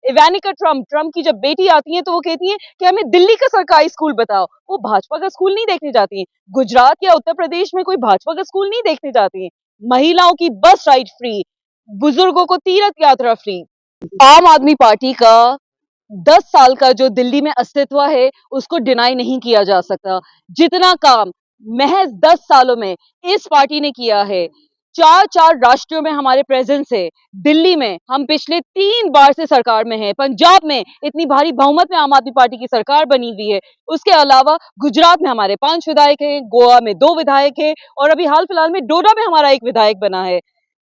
इवानिका Trump Trump की जब बेटी आती है तो वो कहती है कि हमें दिल्ली का सरकारी स्कूल बताओ। वो भाजपा का स्कूल नहीं देखने जाती है। गुजरात या उत्तर प्रदेश में कोई भाजपा का स्कूल नहीं देखने जाती है। महिलाओं की बस राइड फ्री, बुजुर्गों को तीर्थ यात्रा फ्री। आम आदमी पार्टी का 10 साल का जो दिल्ली में अस्तित्व है उसको डिनाई नहीं किया जा सकता। जितना काम महज 10 सालों में इस पार्टी ने किया है, 4-4 राष्ट्रों में हमारे प्रेजेंस है। दिल्ली में हम पिछले 3 बार से सरकार में हैं। पंजाब में इतनी भारी बहुमत में आम आदमी पार्टी की सरकार बनी हुई है। उसके अलावा गुजरात में हमारे 5 विधायक हैं, गोवा में 2 विधायक हैं और अभी हाल फिलहाल में डोडा में हमारा 1 विधायक बना है।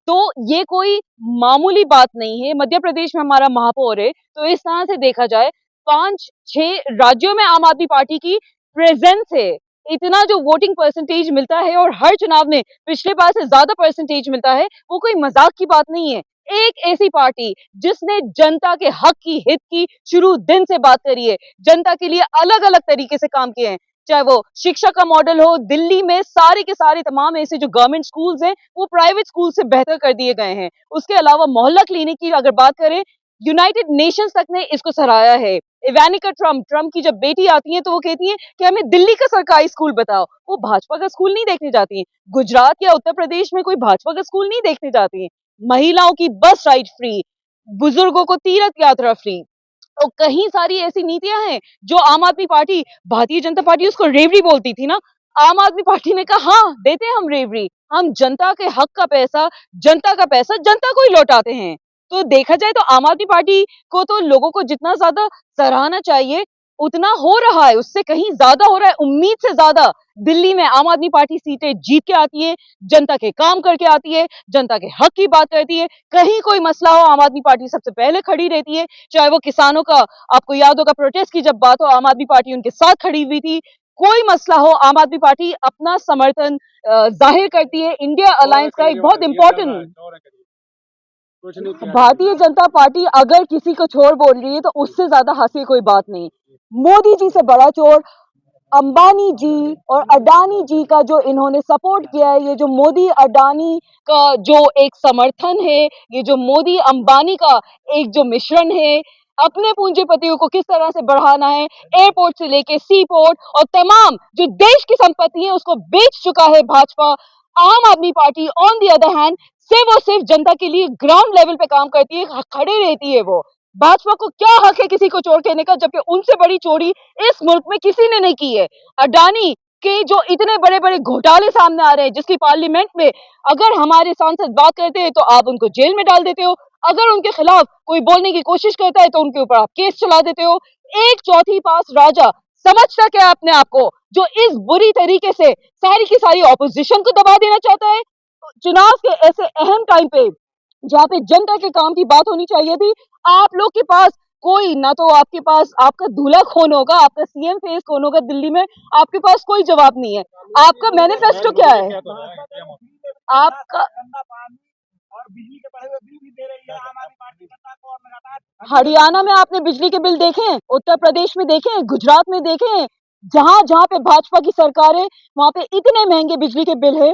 तो ये कोई मामूली बात नहीं है। मध्य प्रदेश में हमारा महापौर है। तो इस तरह से देखा जाए 5-6 राज्यों में आम आदमी पार्टी की प्रेजेंस है। इतना जो वोटिंग परसेंटेज मिलता है और हर चुनाव में पिछले बार से ज्यादा परसेंटेज मिलता है, वो कोई मजाक की बात नहीं है। एक ऐसी पार्टी जिसने जनता के हक की, हित की शुरू दिन से बात करी है, जनता के लिए अलग अलग तरीके से काम किए हैं, चाहे वो शिक्षा का मॉडल हो। दिल्ली में सारे के सारे तमाम ऐसे जो गवर्नमेंट स्कूल्स हैं वो प्राइवेट स्कूल से बेहतर कर दिए गए हैं। उसके अलावा मोहल्ला क्लिनिक की अगर बात करें, यूनाइटेड नेशंस तक ने इसको सराहा है। इवानिका ट्रम्प ट्रम्प की जब बेटी आती है तो वो कहती है कि हमें दिल्ली का सरकारी स्कूल बताओ। वो भाजपा का स्कूल नहीं देखने जाती है। गुजरात या उत्तर प्रदेश में कोई भाजपा का स्कूल नहीं देखने जाती है। महिलाओं की बस राइड फ्री, बुजुर्गों को तीर्थ यात्रा फ्री और कहीं सारी ऐसी नीतियां हैं जो आम आदमी पार्टी, भारतीय जनता पार्टी उसको रेवड़ी बोलती थी ना। आम आदमी पार्टी ने कहा हाँ देते हैं हम रेवड़ी, हम जनता के हक का पैसा, जनता का पैसा जनता को ही लौटाते हैं। तो देखा जाए तो आम आदमी पार्टी को तो लोगों को जितना ज्यादा सराहना चाहिए उतना हो रहा है, उससे कहीं ज्यादा हो रहा है, उम्मीद से ज्यादा। दिल्ली में आम आदमी पार्टी सीटें जीत के आती है, जनता के काम करके आती है, जनता के हक की बात करती है। कहीं कोई मसला हो आम आदमी पार्टी सबसे पहले खड़ी रहती है। चाहे वो किसानों का, आपको याद होगा प्रोटेस्ट की जब बात हो, आम आदमी पार्टी उनके साथ खड़ी हुई थी। कोई मसला हो आम आदमी पार्टी अपना समर्थन जाहिर करती है। इंडिया अलायंस का एक बहुत इंपॉर्टेंट, भारतीय जनता पार्टी अगर किसी को चोर बोल रही है तो उससे ज्यादा हंसी कोई बात नहीं। मोदी जी से बड़ा चोर अंबानी जी और अडानी जी का जो इन्होंने सपोर्ट किया है, ये जो मोदी अडानी का जो एक समर्थन है, ये जो मोदी अंबानी का एक जो मिश्रण है, अपने पूंजीपतियों को किस तरह से बढ़ाना है, एयरपोर्ट से लेके सी पोर्ट और तमाम जो देश की संपत्ति है उसको बेच चुका है भाजपा। आम आदमी party on the other hand सिर्फ और सिर्फ जनता के लिए ग्राउंड लेवल पे काम करती है, खड़े रहती है। वो भाजपा को क्या हक है किसी को चोर कहने का, जबकि उनसे बड़ी चोरी इस मुल्क में किसी ने नहीं की है। अडानी के जो इतने बड़े बड़े घोटाले सामने आ रहे हैं, जिसकी पार्लियामेंट में अगर हमारे सांसद बात करते हैं तो आप उनको जेल में डाल देते हो, अगर उनके खिलाफ कोई बोलने की कोशिश करता है तो उनके ऊपर आप केस चला देते हो। एक चौथी पास राजा समझता क्या है अपने आप को, जो इस बुरी तरीके से सारी की सारी ऑपोजिशन को दबा देना चाहता है। चुनाव के ऐसे अहम टाइम पे जहाँ पे जनता के काम की बात होनी चाहिए थी, आप लोग के पास कोई ना, तो आपके पास आपका दूल्हा कौन होगा, आपका सीएम फेस कौन होगा दिल्ली में, आपके पास कोई जवाब नहीं है। आपका मैनिफेस्टो क्या है? आपका और बिजली के बढ़े हुए बिल भी दे रही है आम आदमी पार्टी जनता को और लगातार। हरियाणा में आपने बिजली के बिल देखे, उत्तर प्रदेश में देखे, गुजरात में देखे, जहां जहां पे भाजपा की सरकार है वहां पे इतने महंगे बिजली के बिल है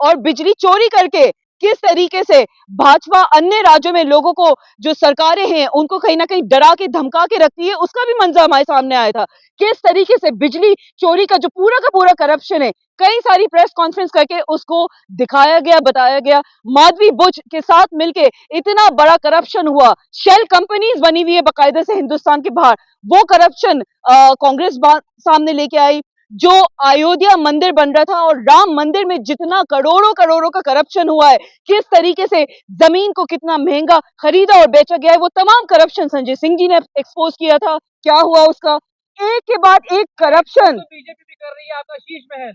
और बिजली चोरी करके किस तरीके से भाजपा अन्य राज्यों में लोगों को, जो सरकारें हैं उनको कहीं ना कहीं डरा के धमका के रखती है, उसका भी मंजर हमारे सामने आया था। किस तरीके से बिजली चोरी का जो पूरा का पूरा करप्शन है, कई सारी प्रेस कॉन्फ्रेंस करके उसको दिखाया गया, बताया गया। माधवी बुच के साथ मिलके इतना बड़ा करप्शन हुआ, शेल कंपनीज बनी हुई है बाकायदा से हिंदुस्तान के बाहर, वो करप्शन कांग्रेस सामने लेके आई। जो अयोध्या मंदिर बन रहा था और राम मंदिर में जितना करोड़ों करोड़ों का करप्शन हुआ है, किस तरीके से जमीन को कितना महंगा खरीदा और बेचा गया है, वो तमाम करप्शन संजय सिंह जी ने एक्सपोज किया था। क्या हुआ उसका? एक के बाद एक करप्शन। तो बीजेपी भी कर रही है आपका शीश महल।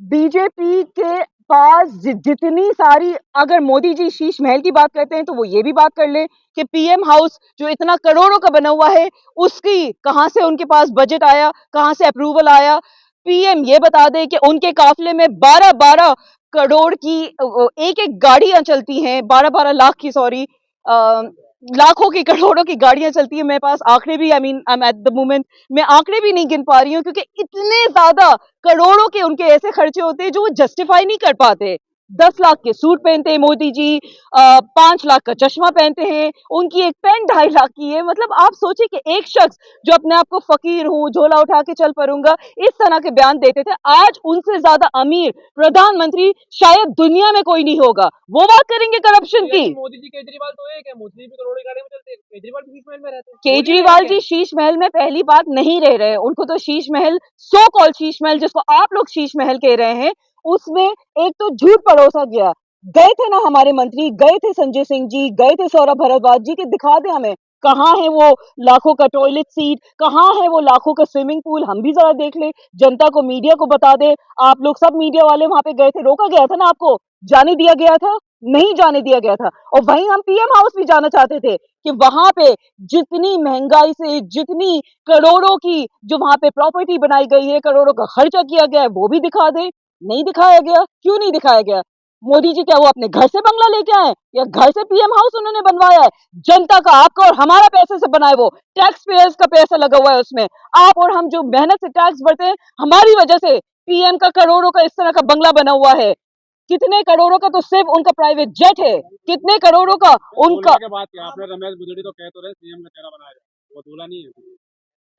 बीजेपी के पास जितनी सारी, अगर मोदी जी शीश महल की बात करते हैं तो वो ये भी बात कर ले कि पीएम हाउस जो इतना करोड़ों का बना हुआ है, उसकी कहां से उनके पास बजट आया, कहां से अप्रूवल आया। पीएम ये बता दे कि उनके काफिले में 12-12 करोड़ की एक एक गाड़ियां चलती हैं, 12-12 लाख की, सॉरी, लाखों की, करोड़ों की गाड़ियां चलती है। मेरे पास आंकड़े भी, I mean I am at the moment मैं आंकड़े भी नहीं गिन पा रही हूँ, क्योंकि इतने ज्यादा करोड़ों के उनके ऐसे खर्चे होते हैं जो वो जस्टिफाई नहीं कर पाते। 10 लाख के सूट पहनते हैं मोदी जी, 5 लाख का चश्मा पहनते हैं, उनकी एक पेन 2.5 लाख की है। मतलब आप सोचिए कि एक शख्स जो अपने आप को फकीर हूँ, झोला उठा के चल पड़ूंगा, इस तरह के बयान देते थे। आज उनसे ज्यादा अमीर प्रधानमंत्री शायद दुनिया में कोई नहीं होगा, वो बात करेंगे करप्शन की। मोदी जी केजरीवाल तो है क्या? मोदी जी भी करोड़ों की गाड़ी में चलते हैं, केजरीवाल भी शीश महल में रहते हैं। केजरीवाल जी शीश महल में पहली बात नहीं रह रहे, उनको तो शीश महल, सो कॉल शीश महल जिसको आप लोग शीश महल कह रहे हैं, उसमें एक तो झूठ परोसा गया। गए थे ना हमारे मंत्री, गए थे संजय सिंह जी, गए थे सौरभ भारद्वाज जी, के दिखा दे हमें कहाँ है वो लाखों का टॉयलेट सीट, कहाँ है वो लाखों का स्विमिंग पूल, हम भी जरा देख ले, जनता को, मीडिया को बता दे। आप लोग सब मीडिया वाले वहां पे गए थे, रोका गया था ना आपको, जाने दिया गया था? नहीं जाने दिया गया था। और वहीं हम पीएम हाउस भी जाना चाहते थे कि वहां पे जितनी महंगाई से, जितनी करोड़ों की जो वहां पे प्रॉपर्टी बनाई गई है, करोड़ों का खर्चा किया गया है, वो भी दिखा दे। नहीं दिखाया गया। क्यों नहीं दिखाया गया? मोदी जी क्या वो अपने घर से बंगला लेके आए या घर से पीएम हाउस उन्होंने बनवाया है? जनता का, आपका और हमारा पैसे से बनाए, वो टैक्स पेयर्स का पैसा लगा हुआ है उसमें। आप और हम जो मेहनत से टैक्स भरते हैं, हमारी वजह से पीएम का करोड़ों का इस तरह का बंगला बना हुआ है। कितने करोड़ों का तो सिर्फ उनका प्राइवेट जेट है, कितने करोड़ों का उनका। के बाद क्या आपने रमेश बिजड़ी तो कह तो रहे सीएम का चेहरा बनाया जाए, वो दूल्हा नहीं है।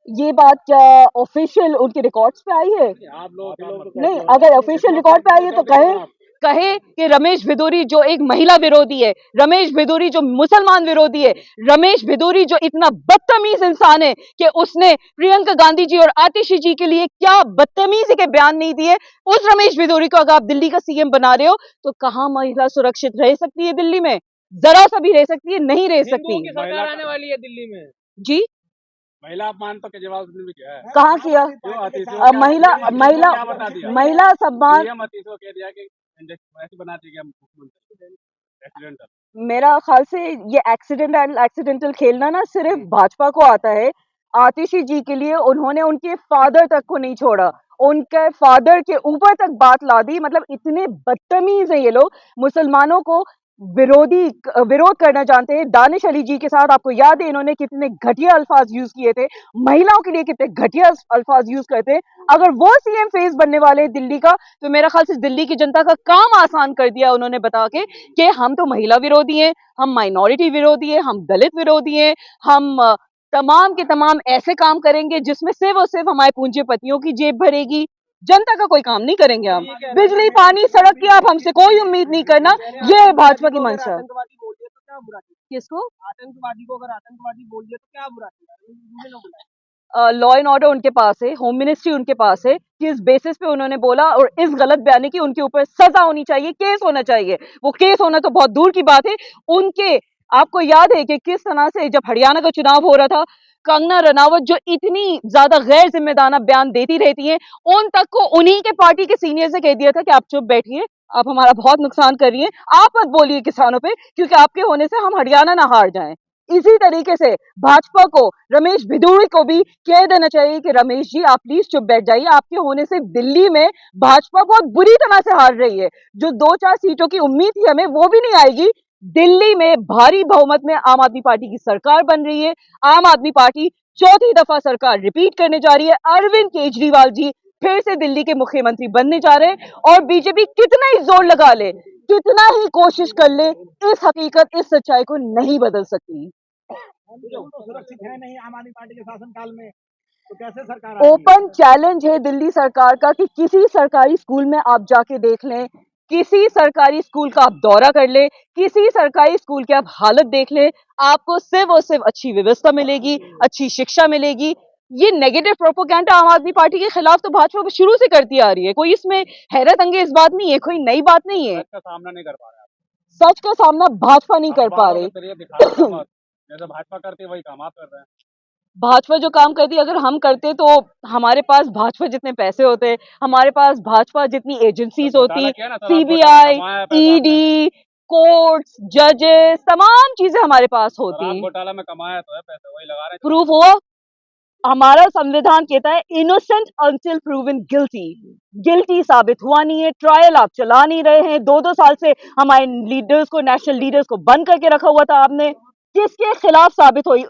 ये बात क्या ऑफिशियल उनके रिकॉर्ड्स पे आई है? आप लोग नहीं, अगर ऑफिशियल रिकॉर्ड पे आई है तो कहे, कहे कि रमेश भिदोरी जो एक महिला विरोधी है, रमेश भिदोरी जो मुसलमान विरोधी है, रमेश भिदोरी जो इतना बदतमीज इंसान है कि उसने प्रियंका गांधी जी और आतिशी जी के लिए क्या बदतमीजी के बयान नहीं दिए, उस रमेश भिदोरी को अगर आप दिल्ली का सीएम बना रहे हो, तो कहां महिला सुरक्षित रह सकती है दिल्ली में? जरा सा भी रह सकती है? नहीं रह सकती। सरकार आने वाली है दिल्ली में। जी, महिला अपमान तो केजरीवाल ने भी किया है। कहाँ किया? महिला महिला क्या बता दिया? महिला सम्मान। सीएम अतीश को कह दिया कि ऐसे बना दिया मुख्यमंत्री एक्सीडेंटल। मेरा ख्याल से ये एक्सीडेंटल खेलना ना सिर्फ भाजपा को आता है। आतिशी जी के लिए उन्होंने उनके फादर तक को नहीं छोड़ा, उनके फादर के ऊपर तक बात ला दी। मतलब इतने बदतमीज है ये लोग, मुसलमानों को विरोध करना जानते हैं। दानिश अली जी के साथ आपको याद है इन्होंने कितने घटिया अल्फाज यूज किए थे, महिलाओं के लिए कितने घटिया अल्फाज यूज करते हैं। अगर वो सीएम फेस बनने वाले हैं दिल्ली का, तो मेरा ख्याल से दिल्ली की जनता का काम आसान कर दिया उन्होंने बता के कि हम तो महिला विरोधी हैं, हम माइनॉरिटी विरोधी हैं, हम दलित विरोधी हैं, हम तमाम के तमाम ऐसे काम करेंगे जिसमें सिर्फ और सिर्फ हमारे पूंजीपतियों की जेब भरेगी, जनता का कोई काम नहीं करेंगे हम। बिजली, पानी, सड़क की आप हमसे कोई उम्मीद नहीं करना, ये है भाजपा की मंशा। आतंकवादी बोल दिया तो क्या बुरा किया? किसको? आतंकवादी को अगर आतंकवादी बोल दिया तो क्या बुरा किया? मुझे ना बुलाया। लॉ एंड ऑर्डर उनके पास है, होम मिनिस्ट्री उनके पास है, किस बेसिस पे उन्होंने बोला, और इस गलत बयानी की उनके ऊपर सजा होनी चाहिए, केस होना चाहिए। वो केस होना तो बहुत दूर की बात है उनके। आपको याद है कि किस तरह से जब हरियाणा का चुनाव हो रहा था, कंगना रनावत जो इतनी ज्यादा गैर जिम्मेदाराना बयान देती रहती हैं, उन तक को उन्हीं के पार्टी के सीनियर से कह दिया था कि आप चुप बैठिए, आप हमारा बहुत नुकसान कर रही हैं, आप मत बोलिए किसानों पे, क्योंकि आपके होने से हम हरियाणा ना हार जाएं। इसी तरीके से भाजपा को, रमेश भिदोरी को भी कह देना चाहिए कि रमेश जी आप प्लीज चुप बैठ जाइए, आपके होने से दिल्ली में भाजपा बहुत बुरी तरह से हार रही है। जो 2-4 सीटों की उम्मीद थी हमें, वो भी नहीं आएगी। दिल्ली में भारी बहुमत में आम आदमी पार्टी की सरकार बन रही है। आम आदमी पार्टी चौथी दफा सरकार रिपीट करने जा रही है। अरविंद केजरीवाल जी फिर से दिल्ली के मुख्यमंत्री बनने जा रहे हैं, और बीजेपी कितना ही जोर लगा ले, कितना ही कोशिश कर ले, इस हकीकत, इस सच्चाई को नहीं बदल सकती। तो सुरक्षित है नहीं आम आदमी पार्टी के शासनकाल में, तो कैसे सरकार आएगी? ओपन चैलेंज है दिल्ली सरकार का कि किसी सरकारी स्कूल में आप जाके देख लें, किसी सरकारी स्कूल का आप दौरा कर ले, किसी सरकारी स्कूल की आप हालत देख ले, आपको सिर्फ और सिर्फ अच्छी व्यवस्था मिलेगी, अच्छी शिक्षा मिलेगी। ये नेगेटिव प्रोपोगेंडा आम आदमी पार्टी के खिलाफ तो भाजपा शुरू से करती आ रही है, कोई इसमें हैरत अंगेज बात नहीं है, कोई नई बात नहीं है। का सामना नहीं कर पा रहे आप। सच का सामना भाजपा नहीं कर पा रही। जैसे भाजपा करती है वही काम आप कर रहे हैं। भाजपा जो काम करती है अगर हम करते तो हमारे पास भाजपा जितने पैसे होते, हमारे पास भाजपा जितनी एजेंसीज होती, सीबीआई, ईडी, कोर्ट्स, जजेस, तमाम चीजें हमारे पास होती। घोटाला में कमाया तो है पैसा, वही लगा रहे। प्रूफ हुआ? हमारा संविधान कहता है innocent until proven guilty. Guilty साबित हुआ नहीं है, ट्रायल आप चला नहीं रहे हैं। 2-2 साल से हमारे लीडर्स को, नेशनल लीडर्स को बंद करके रखा हुआ था आपने। किसके खिलाफ साबित हुई?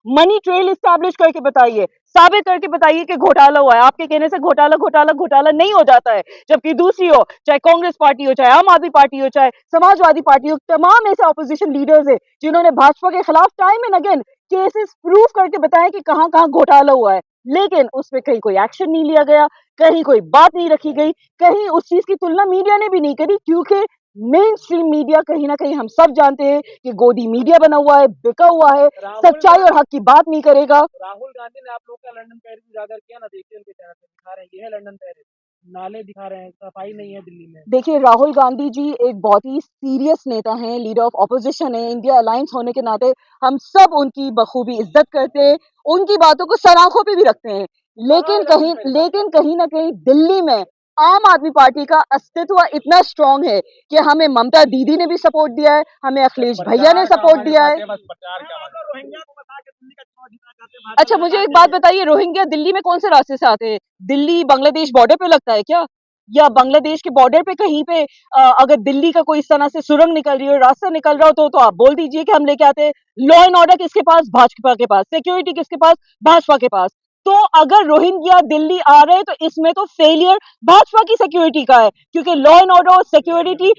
मनी ट्रेल इस्टेब्लिश करके बताइए, साबित करके बताइए कि घोटाला हुआ है। आपके कहने से घोटाला नहीं हो जाता है। जबकि दूसरी हो, चाहे कांग्रेस पार्टी हो, चाहे आम आदमी पार्टी हो, चाहे समाजवादी पार्टी हो, तमाम ऐसे ऑपोजिशन लीडर्स है जिन्होंने भाजपा के खिलाफ time and again cases prove करके बताया कि कहां कहां घोटाला हुआ है। लेकिन उसमें कहीं कोई एक्शन नहीं लिया गया, कहीं कोई बात नहीं रखी गई, कहीं उस चीज की तुलना मीडिया ने भी नहीं करी, क्योंकि मेन स्ट्रीम मीडिया कहीं ना कहीं हम सब जानते हैं कि गोदी मीडिया बना हुआ है, बिका हुआ है, सच्चाई और हक की बात नहीं करेगा। राहुल गांधी ने आप लोग का लंदन पेरिस उजागर किया ना, देखिए उनके चैनल पे दिखा रहे हैं, ये है लंदन पेरिस, नाले दिखा रहे हैं, सफाई नहीं है दिल्ली में। देखिए, राहुल गांधी जी एक बहुत ही सीरियस नेता हैं, लीडर ऑफ ऑपोजिशन है। इंडिया अलायंस होने के नाते हम सब उनकी बखूबी इज्जत करते हैं, उनकी बातों को सर आंखों पे भी रखते हैं। लेकिन कहीं ना कहीं दिल्ली में आम आदमी पार्टी का अस्तित्व इतना स्ट्रांग है कि हमें ममता दीदी ने भी सपोर्ट दिया है, हमें अखिलेश भैया ने सपोर्ट दिया है। रोहिंग्या को बता के दिल्ली का चुनाव जीतना चाहते हैं भाजपा अच्छा, मुझे एक बात बताइए, रोहिंग्या दिल्ली में कौन से रास्ते से आते हैं? दिल्ली बांग्लादेश बॉर्डर पे लगता है क्या? या बांग्लादेश के बॉर्डर पे कहीं पे अगर दिल्ली का कोई इस तरह से सुरंग निकल रही हो, रास्ता निकल रहा हो, तो आप बोल दीजिए कि हम लेके आते हैं। लॉ एंड ऑर्डर किसके पास? भाजपा के पास। सिक्योरिटी किसके पास? भाजपा के पास। तो अगर रोहिंग्या दिल्ली आ रहे हैं तो इसमें तो फेलियर भाजपा की सिक्योरिटी का है, क्योंकि लॉ एंड ऑर्डर और सिक्योरिटी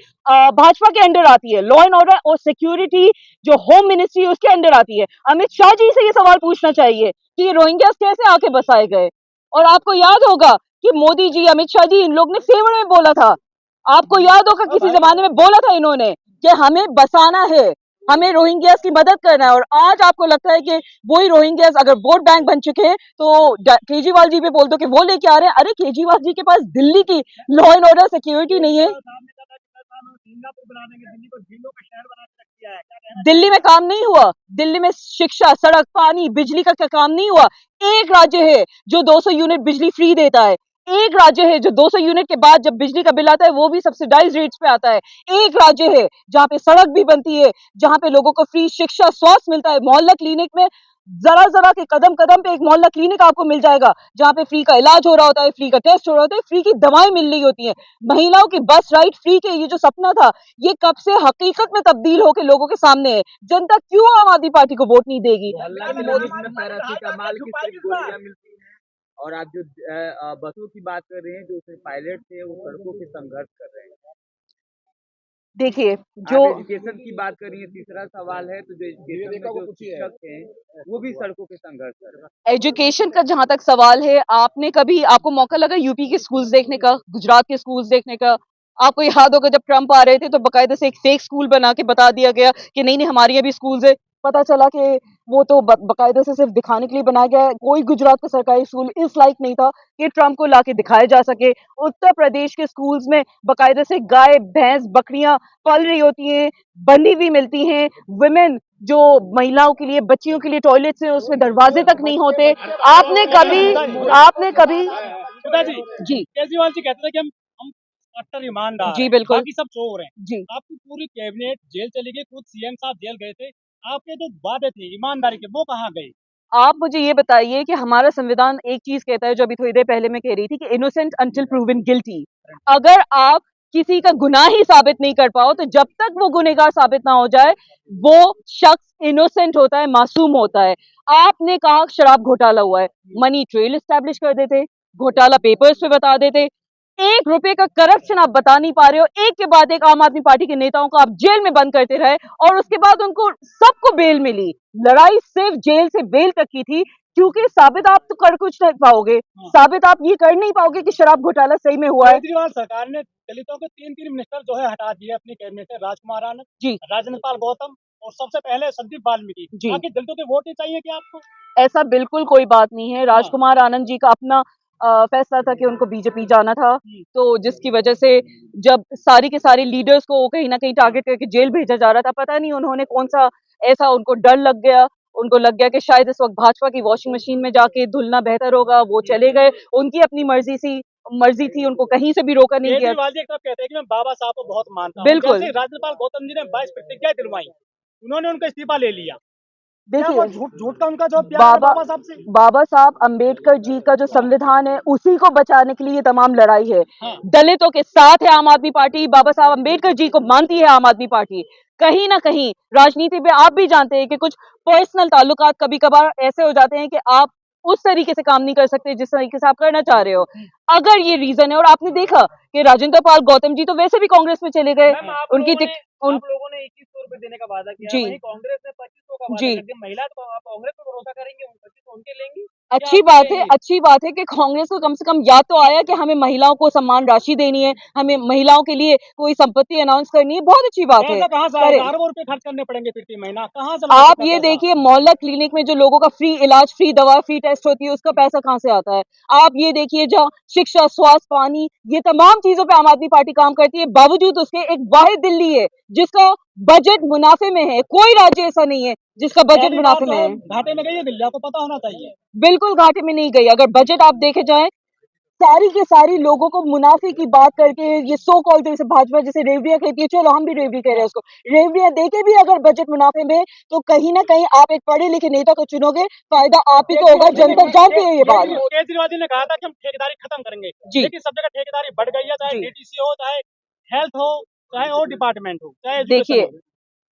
भाजपा के अंडर आती है। लॉ एंड ऑर्डर और सिक्योरिटी जो होम मिनिस्ट्री है उसके अंडर आती है। अमित शाह जी से ये सवाल पूछना चाहिए कि ये रोहिंग्यास कैसे आके बसाए गए। और आपको याद होगा कि मोदी जी, अमित शाह जी, इन लोग ने फेवर में बोला था। आपको याद होगा किसी जमाने में बोला था इन्होंने कि हमें बसाना है, हमें रोहिंग्यास की मदद करना है। और आज आपको लगता है कि वही रोहिंग्यास अगर वोट बैंक बन चुके हैं तो केजरीवाल जी पे बोल दो कि वो लेके आ रहे हैं। अरे, केजरीवाल जी के पास दिल्ली की लॉ एंड ऑर्डर सिक्योरिटी नहीं है। सिंगापुर बना देंगे, दिल्ली को झीलों का शहर बना के रख दिया है, क्या कहना दिल्ली में काम नहीं हुआ, दिल्ली में शिक्षा, सड़क, पानी, बिजली का काम नहीं हुआ। एक राज्य है जो 200 यूनिट बिजली फ्री देता है। एक राज्य है जो 200 यूनिट के बाद जब बिजली का बिल आता है वो भी सब्सिडाइज रेट्स पे आता है। एक राज्य है जहां पे सड़क भी बनती है, जहां पे लोगों को फ्री शिक्षा, स्वास्थ्य मिलता है। मोहल्ला क्लिनिक में जरा जरा के कदम कदम पे एक मोहल्ला क्लिनिक आपको मिल जाएगा, जहां पे फ्री का इलाज हो रहा होता है, फ्री का टेस्ट हो रहा होता है, फ्री की दवाएं मिल रही होती हैं। महिलाओं की बस राइड फ्री के, ये जो सपना था, ये कब से हकीकत में तब्दील होकर लोगों के सामने है। जनता क्यों आम आदमी पार्टी को वोट नहीं देगी? मोहल्ला क्लिनिक में पैरासीटामॉल की सिर्फ गोलियां मिलती हैं। और आप जो बसों की बात कर रहे हैं, जो उसमें पायलट थे वो सड़कों पे संघर्ष कर रहे हैं। देखिए, जो एजुकेशन की बात कर रही है, तीसरा सवाल है, तो जो एजुकेशन में जो शिक्षक हैं वो भी सड़कों पे संघर्ष कर रहे हैं। एजुकेशन का जहां तक सवाल है, आपको मौका लगा यूपी के स्कूल्स देखने का, गुजरात के स्कूल्स देखने का? आपको याद होगा जब ट्रंप आ रहे थे तो बकायदा से एक फेक स्कूल बना के बता दिया गया कि नहीं नहीं, हमारे यहाँ भी स्कूल्स है। पता चला कि वो तो बकायदा से सिर्फ दिखाने के लिए बनाया गया है। कोई गुजरात का सरकारी स्कूल इस लायक नहीं था कि ट्रंप को लाके दिखाया जा सके। उत्तर प्रदेश के स्कूल्स में बकायदा से गाय, भैंस, बकरियां पल रही होती हैं, बंधी भी मिलती हैं। वुमेन, जो महिलाओं के लिए, बच्चियों के लिए टॉयलेट्स हैं, उसमें दरवाजे तक नहीं होते। आपने कभी जी केजरीवाल जी कहते थे कि हम कट्टर ईमानदार जी हैं, बिल्कुल बाकी सब चोर हैं। जी। आपकी पूरी कैबिनेट जेल चली गई, खुद सीएम साहब जेल गए थे। आपके जो वादे थे ईमानदारी के, वो कहाँ गए? आप मुझे ये बताइए कि हमारा संविधान एक चीज कहता है, जो अभी थोड़ी देर पहले मैं कह रही थी, कि इनोसेंट अंटिल प्रूवन गिल्टी। अगर आप किसी का गुनाह ही साबित नहीं कर पाओ, तो जब तक वो गुनहगार साबित ना हो जाए, वो शख्स इनोसेंट होता है, मासूम होता है। आपने कहा शराब घोटाला हुआ है, मनी ट्रेल एस्टेब्लिश कर देते, घोटाला पेपर्स पे बता देते। 1 रुपए का करप्शन आप बता नहीं पा रहे हो। एक के बाद एक आम आदमी पार्टी के नेताओं को आप जेल में बंद करते रहे, और उसके बाद उनको सबको बेल मिली। लड़ाई सिर्फ जेल से बेल तक की थी, क्योंकि साबित आप तो कर कुछ नहीं पाओगे। साबित आप ये कर नहीं पाओगे कि शराब घोटाला सही में हुआ है। केजरीवाल सरकार ने दलितों के 3 मिनिस्टर जो है हटा दिए अपनी कैबिनेट से, राजकुमार आनंद जी राजेंद्र पाल गौतम और सबसे पहले संदीप वाल्मीकि। जी। आखिर दलितों के वोट ही चाहिए क्या आपको? ऐसा बिल्कुल कोई बात नहीं है। राजकुमार आनंद जी का अपना फैसला था कि उनको बीजेपी जाना था, तो जिसकी वजह से जब सारी के सारे लीडर्स को कहीं ना कहीं टारगेट करके जेल भेजा जा रहा था, पता नहीं उन्होंने कौन सा ऐसा उनको डर लग गया। उनको लग गया कि शायद इस वक्त भाजपा की वॉशिंग मशीन में जाके धुलना बेहतर होगा। वो चले गए, उनकी अपनी मर्जी थी, उनको कहीं से भी रोका नहीं गया। केजरीवाल जी एक तरफ कहते हैं कि मैं बाबा साहब को बहुत मानता हूँ, बिल्कुल जैसे राजेंद्र पाल गौतम जी ने 22 प्रतिज्ञा दिलवाई, उन्होंने उनका इस्तीफा ले लिया। देखिए झूठ का उनका जो प्यार है बाबा बाबा साहब से। बाबा साहब अंबेडकर जी का जो संविधान है उसी को बचाने के लिए ये तमाम लड़ाई है। हाँ। दलितों के साथ है आम आदमी पार्टी, बाबा साहब अंबेडकर जी को मानती है आम आदमी पार्टी। कहीं ना कहीं राजनीति में आप भी जानते हैं कि कुछ पर्सनल ताल्लुकात कभी कभार ऐसे हो जाते हैं कि आप उस तरीके से काम नहीं कर सकते जिस तरीके से आप करना चाह रहे हो। अगर ये रीजन है, और आपने देखा कि राजेंद्र पाल गौतम जी तो वैसे भी कांग्रेस में चले गए, उनकी आप लोगों ने 2100 रुपए देने का वादा किया, जी वहीं कांग्रेस ने 2500 का वादा जी कर दिया। महिला तो आप कांग्रेस पे भरोसा करेंगे, 2500 उनके लेंगी या अच्छी आपके बात है, लेंगी? अच्छी बात है कि कांग्रेस को कम से कम याद तो आया कि हमें महिलाओं को सम्मान राशि देनी है, हमें महिलाओं के लिए कोई संपत्ति अनाउंस करनी है। बहुत अच्छी बात है, पैसा कहाँ से करें। आएगा? अरबों रुपए खर्च करने पड़ेंगे प्रति महीना, कहाँ से लाएंगे आप इतना ये पैसा? देखिए मोहल्ला क्लिनिक में जो लोगों का फ्री इलाज, फ्री दवा, फ्री टेस्ट होती है, उसका पैसा कहाँ से आता है? आप ये देखिए जहाँ शिक्षा, स्वास्थ्य, पानी, ये तमाम चीजों पे आम आदमी पार्टी काम करती है। बावजूद उसके एक वाहिद दिल्ली है जिसका बजट मुनाफे में है। कोई राज्य ऐसा नहीं है जिसका बजट पहली बार मुनाफे जो में है है। घाटे में गई है दिल्ली, आपको पता होना चाहिए। बिल्कुल घाटे में नहीं गई। अगर बजट आप देखे जाए, सारी के सारी लोगों को मुनाफे की बात करके ये सो कॉल जैसे भाजपा जैसे रेवड़ियां कहती है, चलो हम भी रेवड़ी कह रहे हैं उसको, रेवड़ियां देके भी अगर बजट मुनाफे में, तो कहीं ना कहीं आप एक पढ़े लिखे नेता को चुनोगे, फायदा आप ही को होगा। जनता जानती है ये बात। केजरीवाल जी ने कहा था कि हम ठेकेदारी खत्म करेंगे, जी लेकिन सब जगह ठेकेदारी बढ़ गई है, चाहे जी डीटीसी हो, चाहे हेल्थ हो, चाहे और डिपार्टमेंट हो, चाहे एजुकेशन देखिए, हो।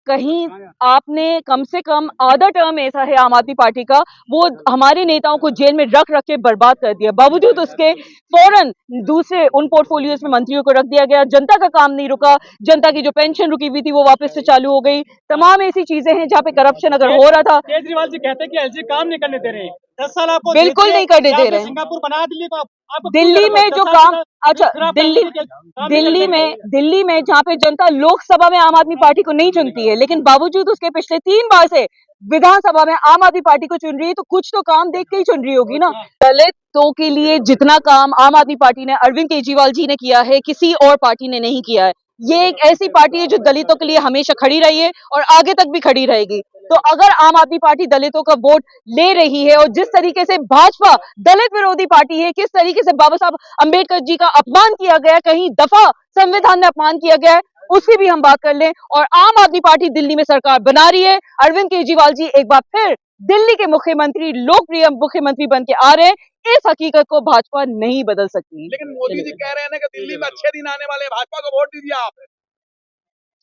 कहीं आपने कम से कम आधा टर्म ऐसा है आम आदमी पार्टी का, वो हमारे नेताओं को जेल में रख रख के बर्बाद कर दिया। बावजूद उसके फौरन दूसरे उन पोर्टफोलियोज में मंत्रियों को रख दिया गया। जनता का काम नहीं रुका, जनता की जो पेंशन रुकी हुई थी वो वापस से चालू हो गई। तमाम ऐसी चीजें हैं जहाँ पे करप्शन अगर हो रहा था। केजरीवाल जी कहते हैं कि एलजी काम नहीं करने दे रहे हैं। 10 साल आपको दे बिल्कुल दिए, नहीं करने या दे फिर रहे हैं। सिंगापुर बना दिल्ली को, आपको क्यों दिल्ली जरूरत है? में 10 जो साल काम, से अच्छा खराब काम करने के काम नहीं दिल्ली करते हैं। में दिल्ली में जहाँ पे जनता लोकसभा में आम आदमी पार्टी को नहीं चुनती है, लेकिन बावजूद उसके पिछले 3 बार से विधानसभा में आम आदमी पार्टी को चुन रही है, तो कुछ तो काम देख के ही चुन रही होगी ना। दलितों के लिए जितना काम आम आदमी पार्टी ने, अरविंद केजरीवाल जी ने किया है, किसी और पार्टी ने नहीं किया है। ये एक ऐसी पार्टी है जो दलितों के लिए हमेशा खड़ी रही है और आगे तक भी खड़ी रहेगी। तो अगर आम आदमी पार्टी दलितों का वोट ले रही है, और जिस तरीके से भाजपा दलित विरोधी पार्टी है, किस तरीके से बाबा साहब अंबेडकर जी का अपमान किया गया, कहीं दफा संविधान में अपमान किया गया है, उसकी भी हम बात कर लें। और आम आदमी पार्टी दिल्ली में सरकार बना रही है। अरविंद केजरीवाल जी एक बार फिर दिल्ली के मुख्यमंत्री, लोकप्रिय मुख्यमंत्री बन के आ रहे हैं। इस हकीकत को भाजपा नहीं बदल सकती। लेकिन मोदी जी कह रहे हैं ना कि दिल्ली में अच्छे दिन आने वाले हैं, भाजपा को वोट दीजिए आप।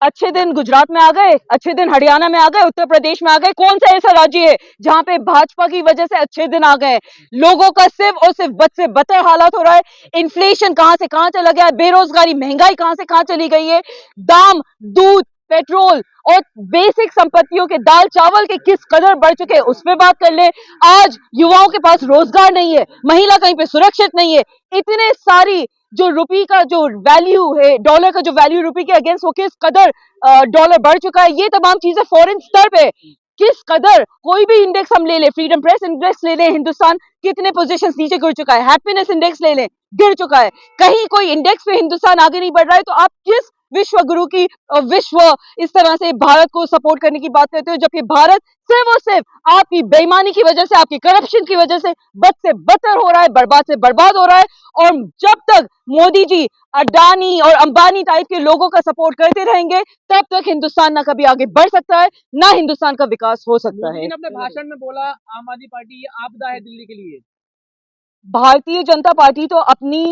अच्छे दिन गुजरात में आ गए, अच्छे दिन हरियाणा में आ गए, उत्तर प्रदेश में आ गए। कौन सा ऐसा राज्य है जहां पे भाजपा की वजह से अच्छे दिन आ गए? लोगों का सिर्फ और सिर्फ बद से बदतर हालात हो रहा है। इन्फ्लेशन कहां से कहां चला गया है, बेरोजगारी, महंगाई कहां से कहां चली गई है, दाम, दूध, पेट्रोल और बेसिक संपत्तियों के, दाल चावल के किस कदर बढ़ चुके हैं, उस पर बात कर ले। आज युवाओं के पास रोजगार नहीं है, महिला कहीं पे सुरक्षित नहीं है। इतने सारी जो रुपये का जो वैल्यू है, डॉलर का जो वैल्यू रुपये के अगेंस्ट वो किस कदर डॉलर बढ़ चुका है, ये तमाम चीजें फॉरेन स्तर पे किस कदर, कोई भी इंडेक्स हम ले ले, फ्रीडम प्रेस इंडेक्स ले ले, हिंदुस्तान कितने पोजीशंस नीचे गिर चुका है, हैप्पीनेस इंडेक्स ले ले, गिर चुका है। कहीं कोई इंडेक्स पे हिंदुस्तान आगे नहीं बढ़ रहा है। तो आप किस विश्व गुरु की विश्व इस तरह से भारत को सपोर्ट करने की बात करते हो, जबकि भारत सिर्फ और सिर्फ आपकी बेईमानी की वजह से, आपकी करप्शन की वजह से बद से बदतर हो रहा है, बर्बाद से बर्बाद हो रहा है। और जब तक मोदी जी अडानी और अंबानी टाइप के लोगों का सपोर्ट करते रहेंगे, तब तक हिंदुस्तान ना कभी आगे बढ़ सकता है, ना हिंदुस्तान का विकास हो सकता मोदी है। जी ने अपने भाषण में बोला आम आदमी पार्टी ये आपदा है दिल्ली के लिए। भारतीय जनता पार्टी तो अपनी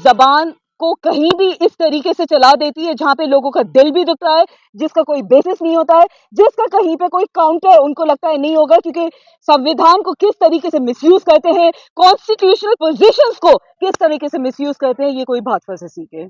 जबान को कहीं भी इस तरीके से चला देती है जहां पे लोगों का दिल भी दुखता है, जिसका कोई बेसिस नहीं होता है, जिसका कहीं पे कोई काउंटर उनको लगता है नहीं होगा, क्योंकि संविधान को किस तरीके से मिसयूज करते हैं, कॉन्स्टिट्यूशनल पोजीशंस को किस तरीके से मिसयूज करते हैं, ये कोई भाजपा से सीखे।